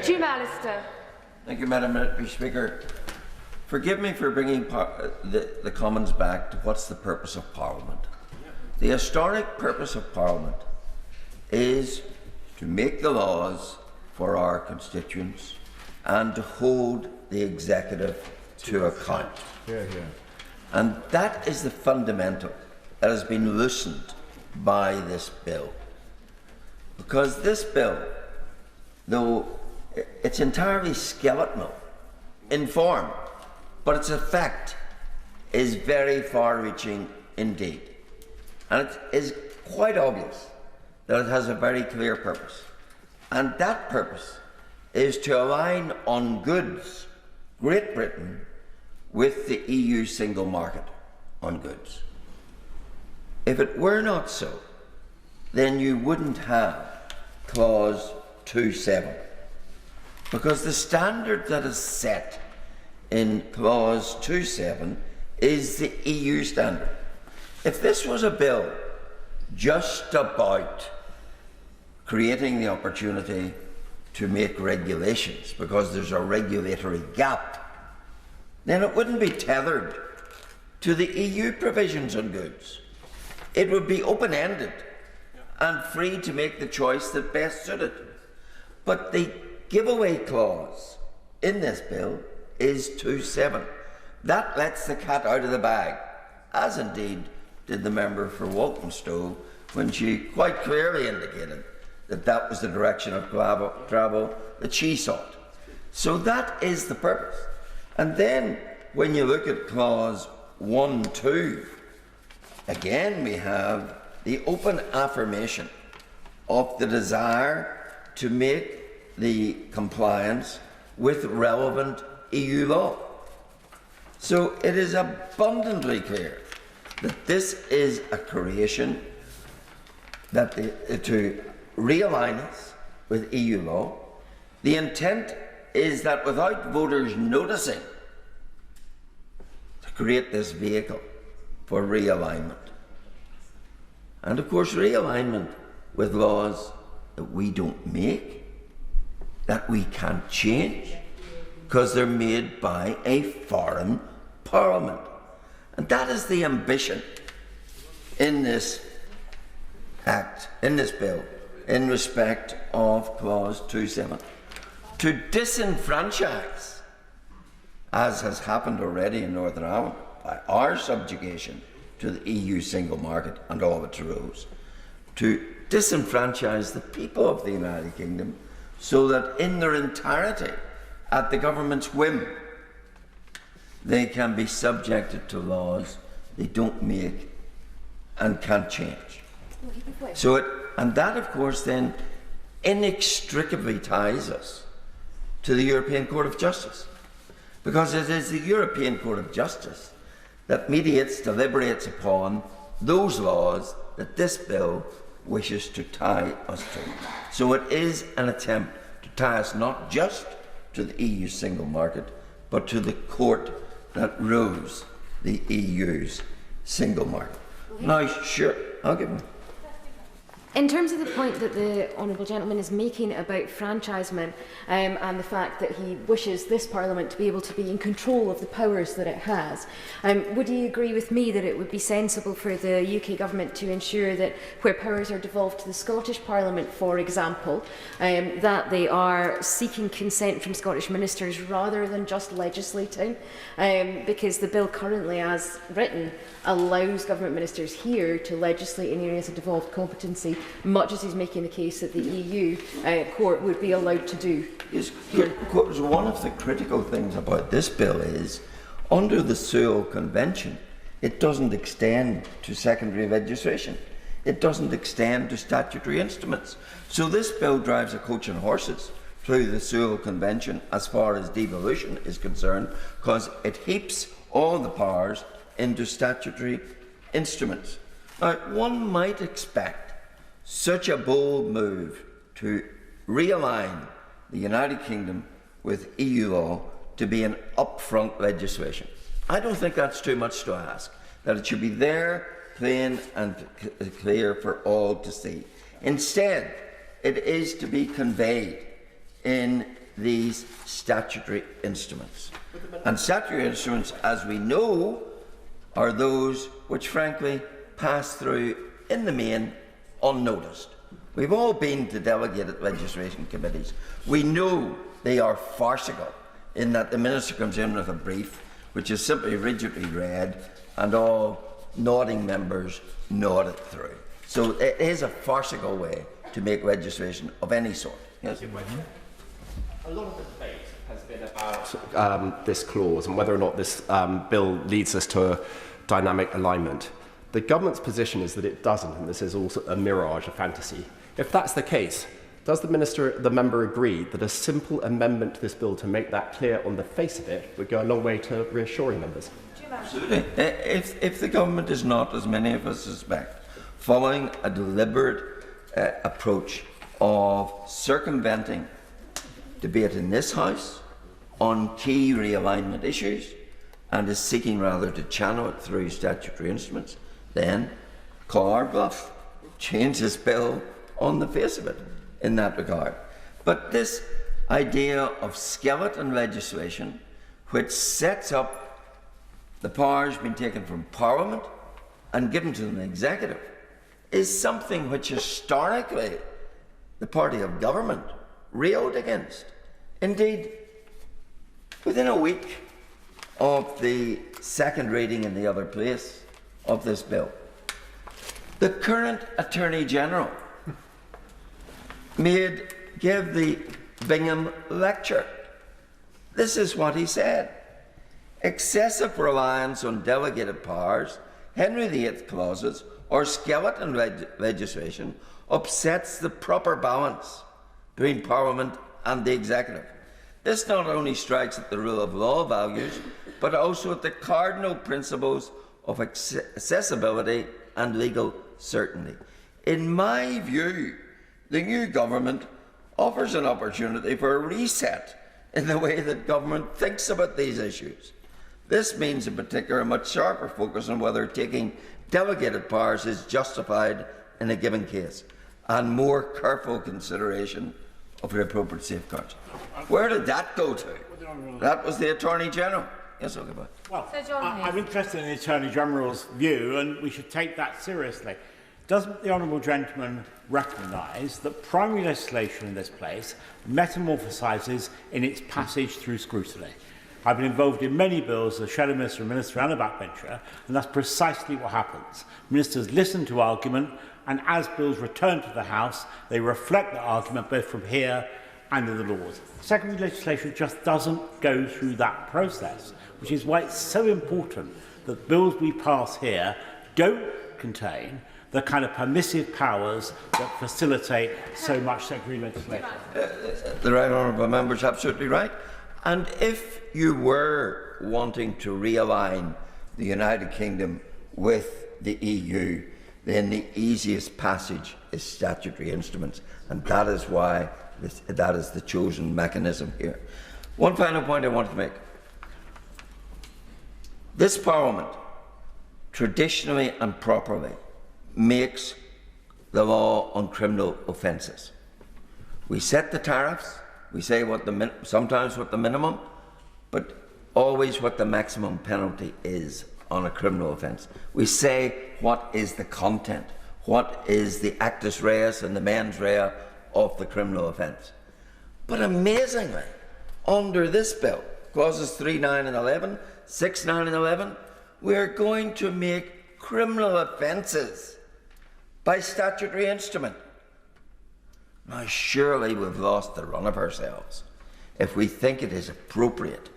Jim Allister. Thank you, Madam Speaker. Forgive me for bringing the Commons back to what's the purpose of Parliament. The historic purpose of Parliament is to make the laws for our constituents and to hold the executive to account. And that is the fundamental that has been loosened by this bill. Because this bill, though it's entirely skeletal in form, but its effect is very far-reaching indeed. And it is quite obvious that it has a very clear purpose. And that purpose is to align on goods Great Britain with the EU single market on goods. If it were not so, then you wouldn't have clause 2.7, because the standard that is set in clause 2.7 is the EU standard. If this was a bill just about creating the opportunity to make regulations because there's a regulatory gap, then it wouldn't be tethered to the EU provisions on goods. It would be open-ended and free to make the choice that best suited. But the giveaway clause in this bill is 2.7. That lets the cat out of the bag, as indeed did the member for Walthamstow when she quite clearly indicated that that was the direction of travel that she sought. So that is the purpose. And then when you look at clause 1.2, again we have the open affirmation of the desire to make the compliance with relevant EU law. So it is abundantly clear that this is a creation that to realign us with EU law. The intent is that without voters noticing, to create this vehicle for realignment. And of course, realignment with laws that we don't make, that we can't change, because they're made by a foreign parliament. And that is the ambition in this act, in this bill, in respect of clause 2.7. To disenfranchise, as has happened already in Northern Ireland, by our subjugation to the EU single market and all of its rules, to disenfranchise the people of the United Kingdom so that in their entirety, at the government's whim, they can be subjected to laws they don't make and can't change. And that, of course, then inextricably ties us to the European Court of Justice, because it is the European Court of Justice that mediates, deliberates upon those laws that this bill wishes to tie us to. So it is an attempt to tie us not just to the EU single market, but to the court that rules the EU's single market. Now, sure, I'll give him. In terms of the point that the honourable gentleman is making about franchisement and the fact that he wishes this Parliament to be able to be in control of the powers that it has, would he agree with me that it would be sensible for the UK Government to ensure that where powers are devolved to the Scottish Parliament, for example, that they are seeking consent from Scottish ministers rather than just legislating? Because the bill currently, as written, allows government ministers here to legislate in areas of devolved competency, much as he's making the case that the EU court would be allowed to do. Yes, one of the critical things about this bill is, under the Sewell Convention, it doesn't extend to secondary legislation. It doesn't extend to statutory instruments. So this bill drives a coach and horses through the Sewell Convention as far as devolution is concerned, because it heaps all the powers into statutory instruments. Now, one might expect such a bold move to realign the United Kingdom with EU law to be an upfront legislation. I don't think that's too much to ask, that it should be there, plain and clear for all to see. Instead, it is to be conveyed in these statutory instruments. And statutory instruments, as we know, are those which frankly pass through in the main unnoticed. We've all been to delegated legislation committees. We know they are farcical in that the minister comes in with a brief which is simply rigidly read and all nodding members nod it through. So it is a farcical way to make legislation of any sort. Yes? A lot of the debate has been about this clause and whether or not this bill leads us to a dynamic alignment. The government's position is that it doesn't, and this is also a mirage, a fantasy. If that's the case, does the member agree that a simple amendment to this bill to make that clear on the face of it would go a long way to reassuring members? Absolutely. If the government is not, as many of us suspect, following a deliberate approach of circumventing debate in this House on key realignment issues and is seeking rather to channel it through statutory instruments, then call our bluff, change this bill on the face of it in that regard. But this idea of skeleton legislation which sets up the powers being taken from Parliament and given to the executive is something which historically the party of government railed against. Indeed, within a week of the second reading in the other place of this bill, the current Attorney General gave the Bingham lecture. This is what he said. Excessive reliance on delegated powers, Henry VIII clauses, or skeleton legislation upsets the proper balance between Parliament and the executive. This not only strikes at the rule of law values, but also at the cardinal principles of accessibility and legal certainty. In my view, the new government offers an opportunity for a reset in the way that government thinks about these issues. This means in particular a much sharper focus on whether taking delegated powers is justified in a given case, and more careful consideration of the appropriate safeguards. Where did that go to? That was the Attorney General. Yes, okay, bye. Well, I'm interested in the Attorney General's view, and we should take that seriously. Doesn't the Honourable Gentleman recognise that primary legislation in this place metamorphosises in its passage through scrutiny? I've been involved in many bills as a Shadow Minister, a Minister and a backbencher, and that's precisely what happens. Ministers listen to argument, and as bills return to the House, they reflect the argument both from here and in the Lords. Secondary legislation just doesn't go through that process, which is why it's so important that bills we pass here don't contain the kind of permissive powers that facilitate so much secondary legislation. The right honourable member is absolutely right. And if you were wanting to realign the United Kingdom with the EU, then the easiest passage is statutory instruments, and that is why that is the chosen mechanism here. One final point I want to make. This Parliament, traditionally and properly, makes the law on criminal offences. We set the tariffs. We say sometimes what the minimum, but always what the maximum penalty is on a criminal offence. We say what is the content, what is the actus reus and the mens rea of the criminal offence. But amazingly, under this bill, clauses 3, 9 and 11, 6, 9 and 11, we are going to make criminal offences by statutory instrument. Now, surely we've lost the run of ourselves if we think it is appropriate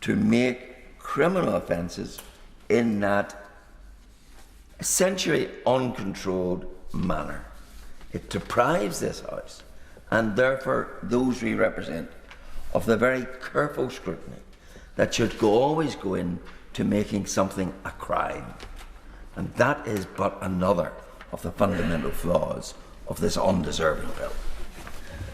to make criminal offences in that essentially uncontrolled manner. It deprives this House, and therefore those we represent, of the very careful scrutiny that should always go in to making something a crime. And that is but another of the fundamental flaws of this undeserving bill.